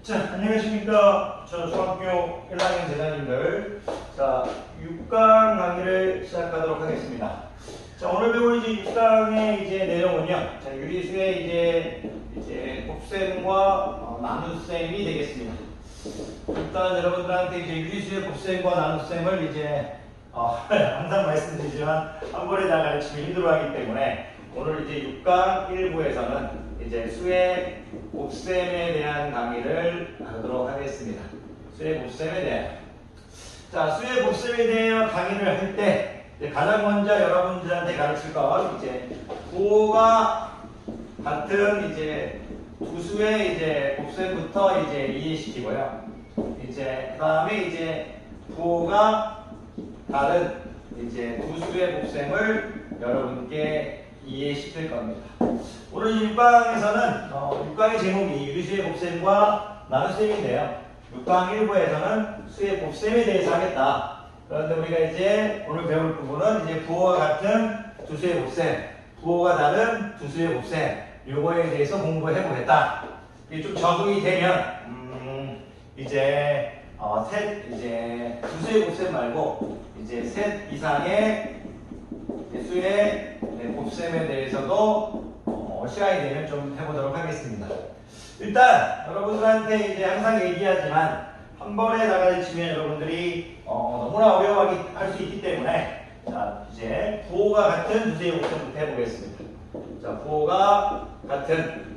자, 안녕하십니까. 저 중학교 1학년 재단님들. 자, 6강 강의를 시작하도록 하겠습니다. 자, 오늘 배울 이제 6강의 이제 내용은요. 자, 유리수의 이제 곱셈과 나눗셈이 되겠습니다. 일단 여러분들한테 이제 유리수의 곱셈과 나눗셈을 이제 항상 말씀드리지만 한 번에 다 가르치기 힘들어하기 때문에 오늘 이제 6강 1부에서는 이제 수의 곱셈에 대한 강의를 하도록 하겠습니다. 수의 곱셈에 대한. 자, 수의 곱셈에 대한 강의를 할 때 가장 먼저 여러분들한테 가르칠 건 이제 부호가 같은 이제 두 수의 이제 곱셈부터 이제 이해시키고요. 이제 그 다음에 이제 부호가 다른 이제 두 수의 곱셈을 여러분께 이해시킬 겁니다. 오늘 6강에서는 6강의 제목이 유리수의 곱셈과 나눗셈인데요. 6강 1부에서는 수의 곱셈에 대해서 하겠다. 그런데 우리가 이제 오늘 배울 부분은 이제 부호가 같은 두 수의 곱셈, 부호가 다른 두 수의 곱셈, 요거에 대해서 공부해 보겠다. 이게 좀 적응이 되면 이제 이제 두 수의 곱셈 말고 이제 셋 이상의 수의 곱셈에 대해서도 시간이 되면 좀 해보도록 하겠습니다. 일단 여러분들한테 이제 항상 얘기하지만 한 번에 다 가르치면 여러분들이 너무나 어려워하게 할 수 있기 때문에 자, 이제 부호가 같은 두 수의 곱셈부터 해보겠습니다. 자, 부호가 같은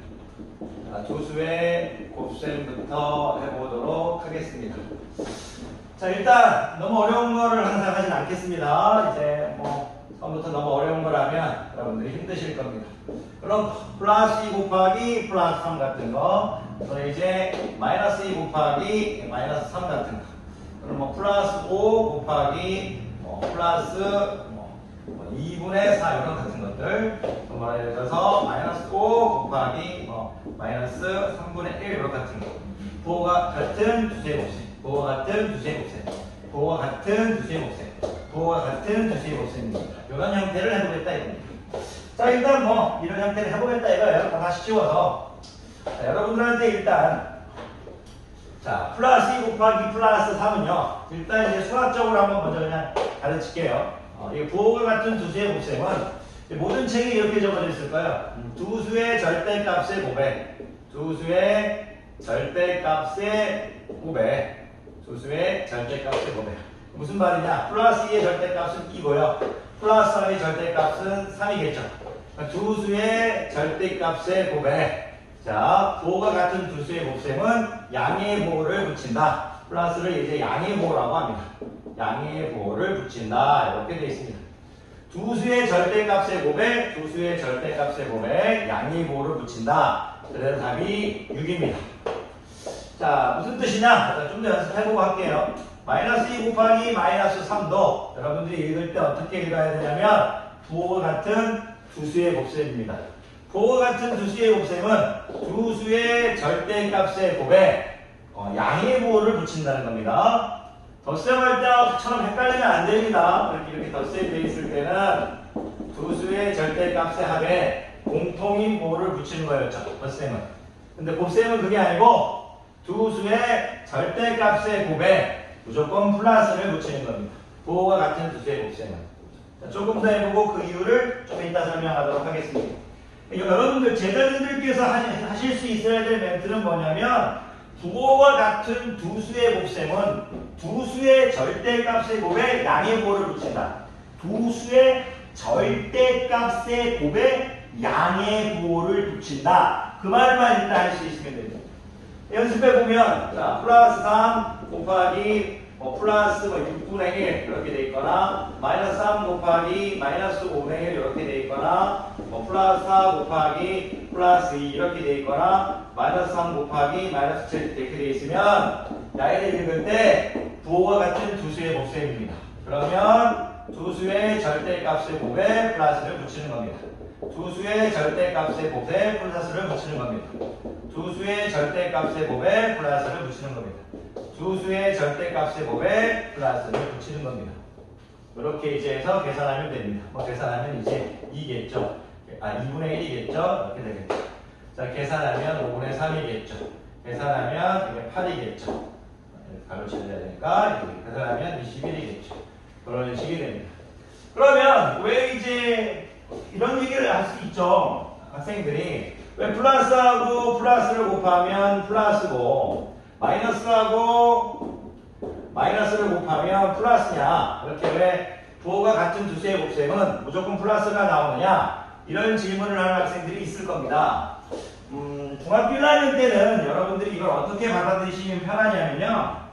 두 수의 곱셈부터 해보도록 하겠습니다. 자, 일단 너무 어려운 거를 항상 하진 않겠습니다. 이제 처음부터 너무 어려운 거라면 여러분들이 힘드실 겁니다. 그럼 플러스 2 곱하기 플러스 3 같은 거, 또 이제 마이너스 2 곱하기 마이너스 3 같은 거, 그럼 플러스 5 곱하기 플러스 2분의 4 이런 같은 것들, 또 예를 들어서 마이너스 5 곱하기 마이너스 3분의 1 이런 같은 거, 부호가 같은 두 수의 곱셈, 부호가 같은 두 수의 곱셈, 부호가 같은 두 수의 곱셈, 부호가 같은 두 수의 곱셈입니다. 이런 형태를 해보겠다 이겁니다. 자, 일단 이런 형태를 해보겠다 이거예요. 다시 치워서. 자, 여러분들한테 일단 자, 플러스 2 곱하기 플러스 3은요. 일단 이제 수학적으로 한번 먼저 그냥 가르칠게요. 이 부호가 같은 두 수의 곱셈은 모든 책이 이렇게 적어져 있을까요? 두 수의 절대값의 곱해, 두 수의 절대값의 곱해, 두 수의 절대값의 곱해. 무슨 말이냐? 플러스 2의 절대값은 2고요. 플러스 3의 절대값은 3이겠죠. 두 수의 절대값의 곱에 자, 부호가 같은 두 수의 곱셈은 양의 부호를 붙인다. 플러스를 이제 양의 부호라고 합니다. 양의 부호를 붙인다. 이렇게 되어 있습니다. 두 수의 절대값의 곱에 두 수의 절대값의 곱에 양의 부호를 붙인다. 그래서 답이 6입니다. 자, 무슨 뜻이냐? 좀 더 연습해보고 할게요. 마이너스 2 곱하기 마이너스 3도 여러분들이 읽을 때 어떻게 읽어야 되냐면 부호가 같은 두 수의 곱셈입니다. 부호가 같은 두 수의 곱셈은 두 수의 절대값의 곱에 양의 부호를 붙인다는 겁니다. 덧셈할 때처럼 헷갈리면 안 됩니다. 이렇게 덧셈이 되어 있을 때는 두 수의 절대값의 합에 공통인 부호를 붙이는 거였죠. 덧셈은. 근데 곱셈은 그게 아니고 두 수의 절대값의 곱에 무조건 플러스를 붙이는 겁니다. 부호가 같은 두 수의 곱셈은. 자, 조금 더 해보고 그 이유를 좀 이따 설명하도록 하겠습니다. 여러분들 제자님들께서 하실 수 있어야 될 멘트는 뭐냐면 부호가 같은 두 수의 곱셈은 두 수의 절대값의 곱에 양의 부호를 붙인다. 두 수의 절대값의 곱에 양의 부호를 붙인다. 그 말만 일단 할 수 있으면 됩니다. 연습해보면 자, 플러스 3 곱하기 플러스 6분의 1 이렇게 돼 있거나 마이너스 3 곱하기 마이너스 5분의 1 이렇게 돼 있거나 플러스 4 곱하기 플러스 2 이렇게 돼 있거나 마이너스 3 곱하기 마이너스 7 이렇게 돼 있으면 나이를 읽을 때 부호가 같은 두 수의 곱셈입니다. 그러면 두 수의 절대값의 곱에 플러스를 붙이는 겁니다. 두 수의 절대값의 곱에 플러스를 붙이는 겁니다. 두 수의 절대값의 곱에 플러스를 붙이는 겁니다. 두 수의 절대값의 곱에 플러스를 붙이는 겁니다. 이렇게 이제 해서 계산하면 됩니다. 계산하면 이제 2겠죠. 2분의 1이겠죠? 이렇게 되겠죠. 자, 계산하면 5분의 3이겠죠. 계산하면 이게 8이겠죠. 가로치려야 되니까 이렇게 계산하면 21이겠죠. 그런 식이 됩니다. 그러면 왜 이제 이런 얘기를 할 수 있죠? 학생들이 왜 플러스하고 플러스를 곱하면 플러스고 마이너스하고 마이너스를 곱하면 플러스냐? 이렇게 왜 부호가 같은 두 수의 곱셈은 무조건 플러스가 나오느냐? 이런 질문을 하는 학생들이 있을 겁니다. 중학교 1학년 때는 여러분들이 이걸 어떻게 받아들이시면 편하냐면요.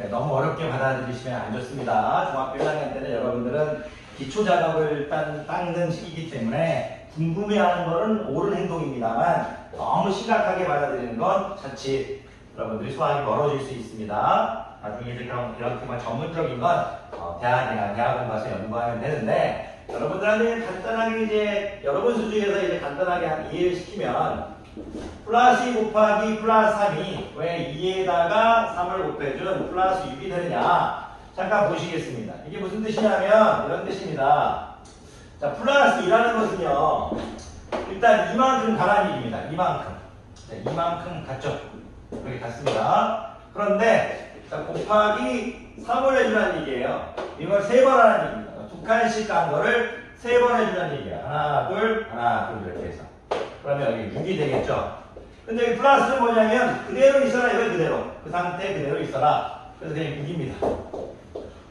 너무 어렵게 받아들이시면 안 좋습니다. 중학교 1학년 때는 여러분들은 기초 작업을 닦는 시기이기 때문에 궁금해하는 것은 옳은 행동입니다만 너무 심각하게 받아들이는 건 자칫 여러분들이 수학이 멀어질 수 있습니다. 나중에 이제 이렇게 전문적인 건 대학원 가서 연구하면 되는데 여러분들한테 간단하게 이제 여러분 수준에서 이제 간단하게 이해를 시키면 플러스 2 곱하기 플러스 3이 왜 2에다가 3을 곱해준 플러스 6이 되느냐 잠깐 보시겠습니다. 이게 무슨 뜻이냐면 이런 뜻입니다. 자, 플러스 2라는 것은요 일단 이만큼 가라는 얘기입니다. 이만큼. 자, 이만큼 같죠? 이렇게 같습니다. 그런데 자, 곱하기 3을 해주라는 얘기예요. 이걸 3번 하라는 얘기입니다. 두 칸씩 간 거를 3번 해주라는 얘기예요. 하나, 둘 이렇게 해서. 그러면 여기 6이 되겠죠? 근데 여기 플러스는 뭐냐면 그대로 있어라 이거 그대로. 그 상태 그대로 있어라. 그래서 그냥 6입니다.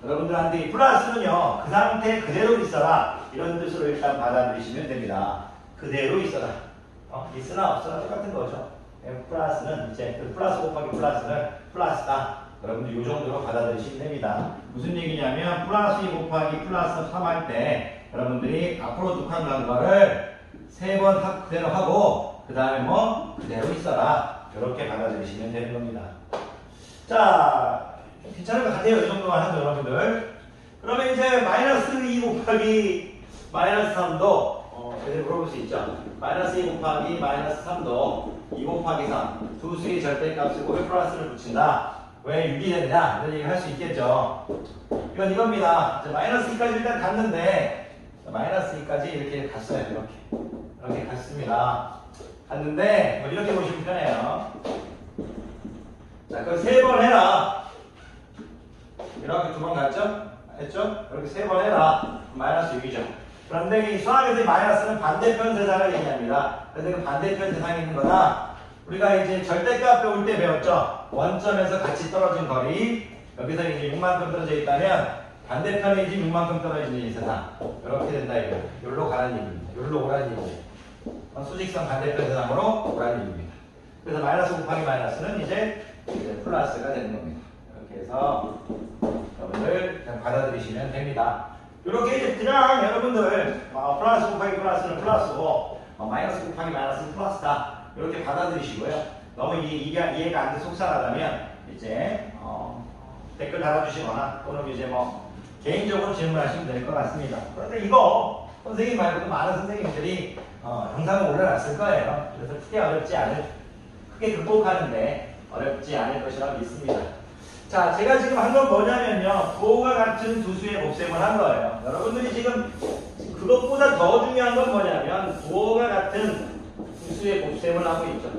여러분들한테 이 플러스는요 그 상태 그대로 있어라 이런 뜻으로 일단 받아들이시면 됩니다. 그대로 있어라. 있으나 없으나 똑같은 거죠. 플러스는 이제 플러스 곱하기 플러스는 플러스다. 여러분들 이 정도로 받아들이시면 됩니다. 무슨 얘기냐면 플러스 2 곱하기 플러스 3 할 때 여러분들이 앞으로 두 칸 간 거를 3번 그대로 하고 그 다음에 뭐 그대로 있어라. 이렇게 받아들이시면 되는 겁니다. 자, 괜찮은 것 같아요. 이 정도만 하죠 여러분들. 그러면 이제 마이너스 2 곱하기 마이너스 3도 제대로 물어볼 수 있죠. 마이너스 2 곱하기 마이너스 3도 2 곱하기 3 두 수의 절대값을 왜 플러스를 붙인다. 왜 6이 되느냐 이런 얘기 할 수 있겠죠. 이건 이겁니다. 마이너스 2까지 일단 갔는데 마이너스 2까지 이렇게 갔어요. 이렇게 갔습니다. 갔는데 뭐 이렇게 보시면 편해요. 자, 그럼 3번 해라. 이렇게 2번 갔죠? 했죠? 이렇게 3번 해라. 마이너스 6이죠. 그런데 이 수학에서 이 마이너스는 반대편 세상을 얘기합니다. 그런데 그 반대편 세상에 있는 거나 우리가 이제 절대값 배울 때 배웠죠? 원점에서 같이 떨어진 거리. 여기서 이제 6만큼 떨어져 있다면 반대편에 이제 6만큼 떨어지는 이 세상. 이렇게 된다 이거. 여기로 가라는 얘기입니다. 여기로 오라는 얘기입니다. 수직선 반대편 세상으로 오라는 얘기입니다. 그래서 마이너스 곱하기 마이너스는 이제 플러스가 되는 겁니다. 이렇게 해서 여러분들 그냥 받아들이시면 됩니다. 이렇게 이제 그냥 여러분들 플러스 곱하기 플러스는 플러스고 마이너스 곱하기 마이너스는 플러스다. 이렇게 받아들이시고요. 너무 이해가 안 돼 속상하다면 이제 댓글 달아주시거나 또는 이제 뭐 개인적으로 질문하시면 될 것 같습니다. 그런데 이거 선생님 말고도 많은 선생님들이 영상을 올려놨을 거예요. 그래서 크게 극복하는데 어렵지 않을 것이라고 믿습니다. 자, 제가 지금 한 건 뭐냐면요. 부호가 같은 두 수의 곱셈을 한 거예요. 여러분들이 지금 그것보다 더 중요한 건 뭐냐면 부호가 같은 두 수의 곱셈을 하고 있죠.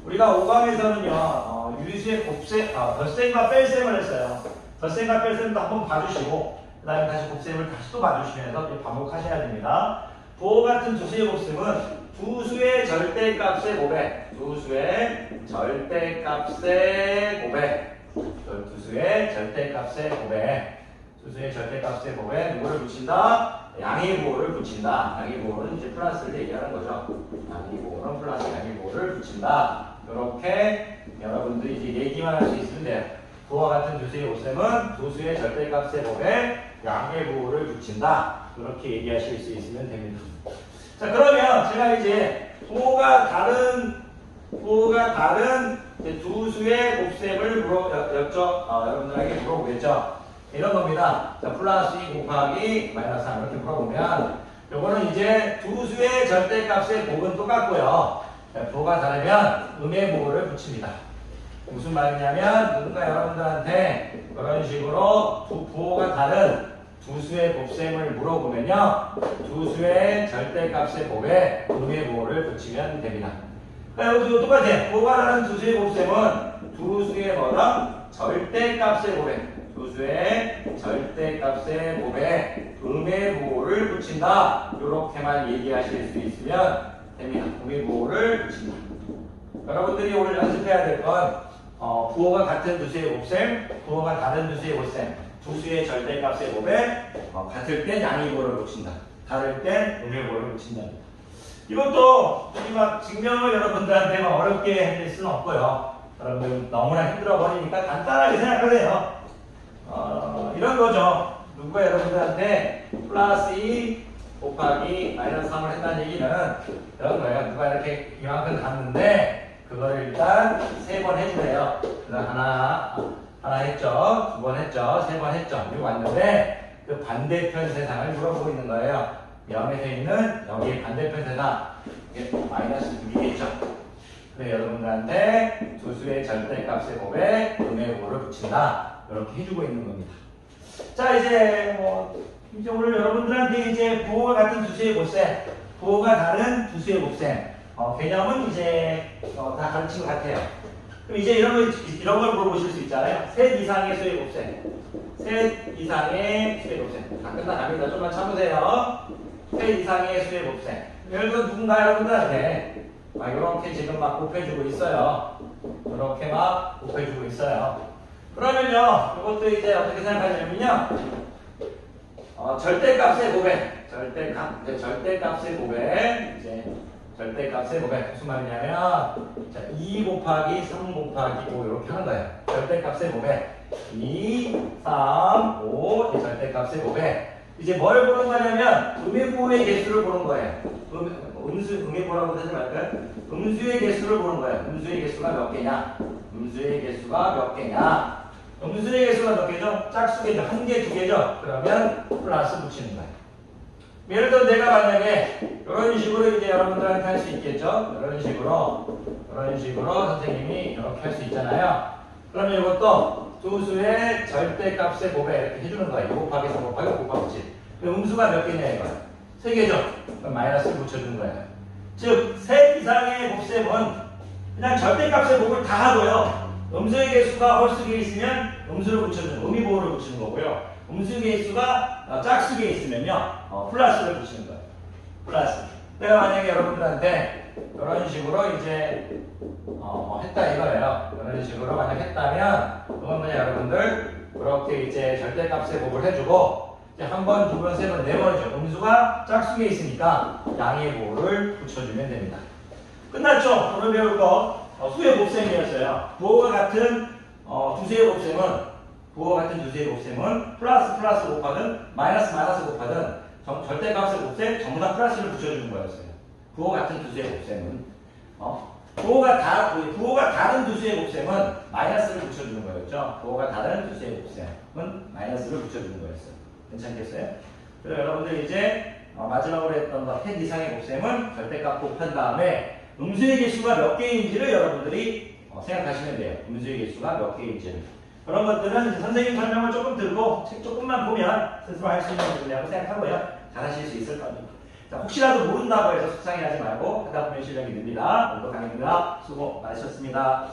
우리가 5강에서는요. 유리수의 곱셈, 덧셈과 뺄셈을 했어요. 덧셈과 뺄셈도 한번 봐주시고 그 다음에 다시 곱셈을 다시 또 봐주시면서 반복하셔야 됩니다. 부호 같은 두 수의 곱셈은 두 수의 절대값의 곱해. 두 수의 절대값의 곱해. 두 수의 절대값의 곱해. 두 수의 절대값의 곱에 누구를 붙인다? 양의 부호를 붙인다. 양의 부호는 이제 플러스를 얘기하는 거죠. 양의 부호는 플러스 양의 부호를 붙인다. 이렇게 여러분들이 이제 얘기만 할 수 있으면 돼요. 부호와 같은 두 수의 곱셈은 두 수의 절대값의 곱에 양의 부호를 붙인다. 그렇게 얘기하실 수 있으면 됩니다. 자, 그러면 제가 이제 부호가 다른 두 수의 곱셈을 여러분들에게 물어보겠죠. 이런 겁니다. 자, 플러스 2 곱하기 마이너스 3 이렇게 물어보면 요거는 이제 두 수의 절대값의 곱은 똑같고요. 부호가 다르면 음의 부호를 붙입니다. 무슨 말이냐면 누군가 여러분들한테 그런 식으로 두 부호가 다른 두 수의 곱셈을 물어보면요. 두 수의 절대값의 곱에 음의 보호를 붙이면 됩니다. 그러니까 이것도 똑같아요. 보호가 다른 두 수의 곱셈은 두 수의 뭐다? 절대값의 곱에 두 수의 절대값의 곱에 음의 보호를 붙인다. 이렇게만 얘기하실 수 있으면 됩니다. 음의 보호를 붙인다. 여러분들이 오늘 연습해야 될 건 부호가 같은 두 수의 곱셈, 부호가 다른 두 수의 곱셈, 두 수의 절대값의 곱에 같을 땐 양의 보호를 붙인다. 다를 땐 음의 보호를 붙인다. 이것도 막 증명을 여러분들한테 막 어렵게 해낼 수는 없고요. 여러분들 너무나 힘들어 버리니까 간단하게 생각하세요. 이런 거죠. 누가 여러분들한테 플러스 2 곱하기 마이너스 3을 했다는 얘기는 이런 거예요. 누가 이렇게 이만큼 갔는데 그거를 일단 3번 해주래요. 그래서 하나 했죠. 2번 했죠. 3번 했죠. 이거 왔는데 그 반대편 세상을 물어보고 있는 거예요. 0에서 있는 여기에 반대편 세상 이게 마이너스 6이겠죠. 그래서 여러분들한테 두 수의 절대값의 곱에 음의 보호를 붙인다. 이렇게 해주고 있는 겁니다. 자, 이제 이제 오늘 여러분들한테 이제 부호가 같은 두 수의 곱셈, 부호가 다른 두 수의 곱셈, 개념은 이제 다 가르친 것 같아요. 그럼 이제 이런 걸 물어보실 수 있잖아요. 셋 이상의 수의 곱셈, 셋 이상의 수의 곱셈. 다 끝나갑니다. 좀만 참으세요. 셋 이상의 수의 곱셈. 예를 들어 누군가 여러분들한테 이렇게 지금 막 곱해주고 있어요. 이렇게 막 곱해주고 있어요. 그러면요, 이것도 이제 어떻게 생각하냐면요, 절대값의 곱에, 절대값의 곱에, 이제, 절대값의 곱에, 무슨 말이냐면, 자, 2 곱하기 3 곱하기 5 이렇게 하는 거예요. 절대값의 곱에, 2, 3, 5, 절대값의 곱에, 이제 뭘 보는 거냐면, 음의 보호의 개수를 보는 거예요. 음의 보호라고 하지 말까요? 음수의 개수를 보는 거예요. 음수의 개수가 몇 개냐? 음수의 개수가 몇 개냐? 음수의 개수가 몇 개죠? 짝수개죠. 한 개, 두 개죠? 그러면 플러스 붙이는 거예요. 예를 들어 내가 만약에 이런 식으로 이제 여러분들한테 할 수 있겠죠? 이런 식으로 선생님이 이렇게 할 수 있잖아요. 그러면 이것도 두 수의 절대값의 곱에 이렇게 해주는 거예요. 2 곱하기 3 곱하기 5 곱하기 7. 음수가 몇 개냐 이거? 3개죠? 그럼 마이너스를 붙여주는 거예요. 즉, 셋 이상의 곱셈은 그냥 절대값의 곱을 다 하고요. 음수의 개수가 홀수기에 있으면 음수를 붙여주는, 음의보호를 붙이는 거고요. 음수의 개수가 짝수기에 있으면요, 플러스를 붙이는 거예요. 플러스. 내가 만약에 여러분들한테 이런 식으로 이제 했다 이거예요. 이런 식으로 만약 했다면 그건 뭐냐 여러분들 그렇게 이제 절대값의 곱을 해주고 이제 한 번, 두 번, 세 번, 네 번이죠. 음수가 짝수기에 있으니까 양의 보호를 붙여주면 됩니다. 끝났죠? 오늘 배울 거 수의 곱셈이었어요. 부호가 같은 두 수의 곱셈은 플러스 곱하든 마이너스 곱하든 절대값의 곱셈 전부 다 플러스를 붙여주는 거였어요. 부호 같은 두 수의 곱셈은 부호가 다른 두 수의 곱셈은 마이너스를 붙여주는 거였죠. 부호가 다른 두 수의 곱셈은 마이너스를 붙여주는 거였어요. 괜찮겠어요? 그래서 여러분들 이제 마지막으로 했던 셋 이상의 곱셈은 절대값 곱한 다음에 음수의 개수가 몇 개인지를 여러분들이 생각하시면 돼요. 음수의 개수가 몇 개인지를. 그런 것들은 선생님 설명을 조금 들고 책 조금만 보면 스스로 할 수 있는 문제라고 생각하고요. 잘 하실 수 있을 겁니다. 자, 혹시라도 모른다고 해서 속상해하지 말고 하다 보면 실력이 늡니다. 오늘도 강의입니다. 수고 많으셨습니다.